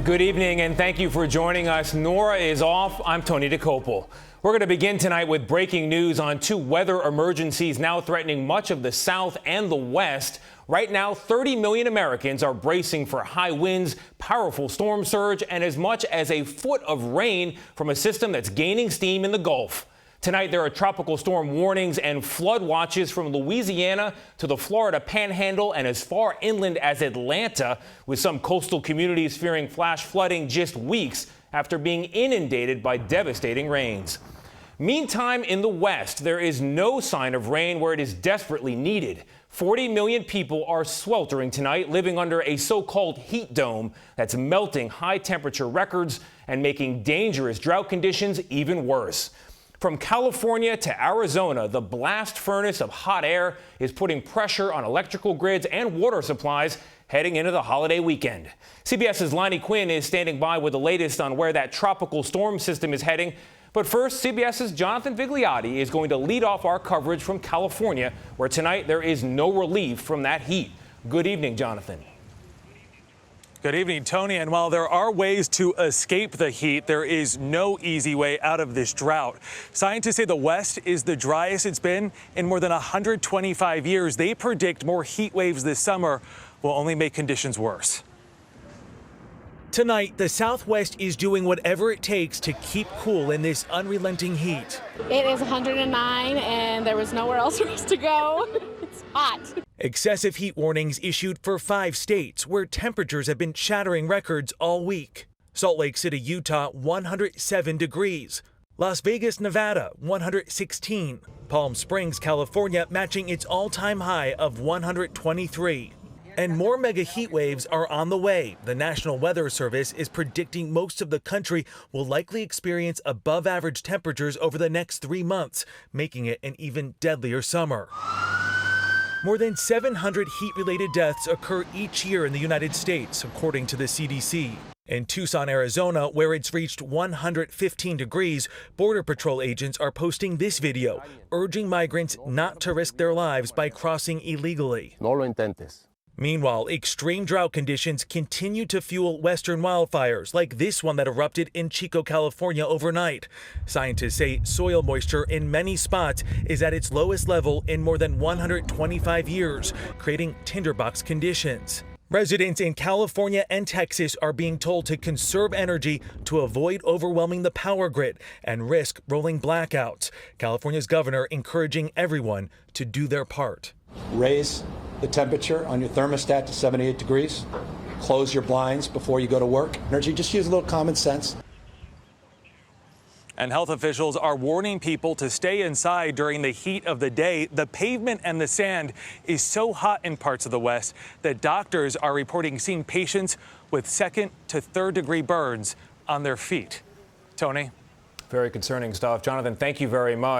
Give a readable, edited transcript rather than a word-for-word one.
Good evening, and thank you for joining us. Norah is off. I'm Tony DeCopel. We're going to begin tonight with breaking news on two weather emergencies now threatening much of the South and the West. Right now, 30 million Americans are bracing for high winds, powerful storm surge, and as much as a foot of rain from a system that's gaining steam in the Gulf. Tonight, there are tropical storm warnings and flood watches from Louisiana to the Florida Panhandle and as far inland as Atlanta, with some coastal communities fearing flash flooding just weeks after being inundated by devastating rains. Meantime, in the West, there is no sign of rain where it is desperately needed. 40 million people are sweltering tonight, living under a so-called heat dome that's melting high temperature records and making dangerous drought conditions even worse. From California to Arizona, the blast furnace of hot air is putting pressure on electrical grids and water supplies heading into the holiday weekend. CBS's Lonnie Quinn is standing by with the latest on where that tropical storm system is heading. But first, CBS's Jonathan Vigliotti is going to lead off our coverage from California, where tonight there is no relief from that heat. Good evening, Jonathan. Good evening, Tony. And while there are ways to escape the heat, there is no easy way out of this drought. Scientists say the West is the driest it's been in more than 125 years. They predict more heat waves this summer will only make conditions worse. Tonight, the Southwest is doing whatever it takes to keep cool in this unrelenting heat. It is 109 and there was nowhere else for us to go. It's hot. Excessive heat warnings issued for 5 states where temperatures have been shattering records all week. Salt Lake City, Utah, 107 degrees. Las Vegas, Nevada, 116. Palm Springs, California, matching its all-time high of 123. And more mega heat waves are on the way. The National Weather Service is predicting most of the country will likely experience above average temperatures over the next 3 months, making it an even deadlier summer. More than 700 heat-related deaths occur each year in the United States, according to the CDC. In Tucson, Arizona, where it's reached 115 degrees, Border Patrol agents are posting this video, urging migrants not to risk their lives by crossing illegally. No lo intentes. Meanwhile, extreme drought conditions continue to fuel western wildfires, like this one that erupted in Chico, California overnight. Scientists say soil moisture in many spots is at its lowest level in more than 125 years, creating tinderbox conditions. Residents in California and Texas are being told to conserve energy to avoid overwhelming the power grid and risk rolling blackouts. California's governor encouraging everyone to do their part. Raise the temperature on your thermostat to 78 degrees. Close your blinds before you go to work. Energy, just use a little common sense. And health officials are warning people to stay inside during the heat of the day. The pavement and the sand is so hot in parts of the West that doctors are reporting seeing patients with 2nd to 3rd degree burns on their feet. Tony? Very concerning stuff. Jonathan, thank you very much.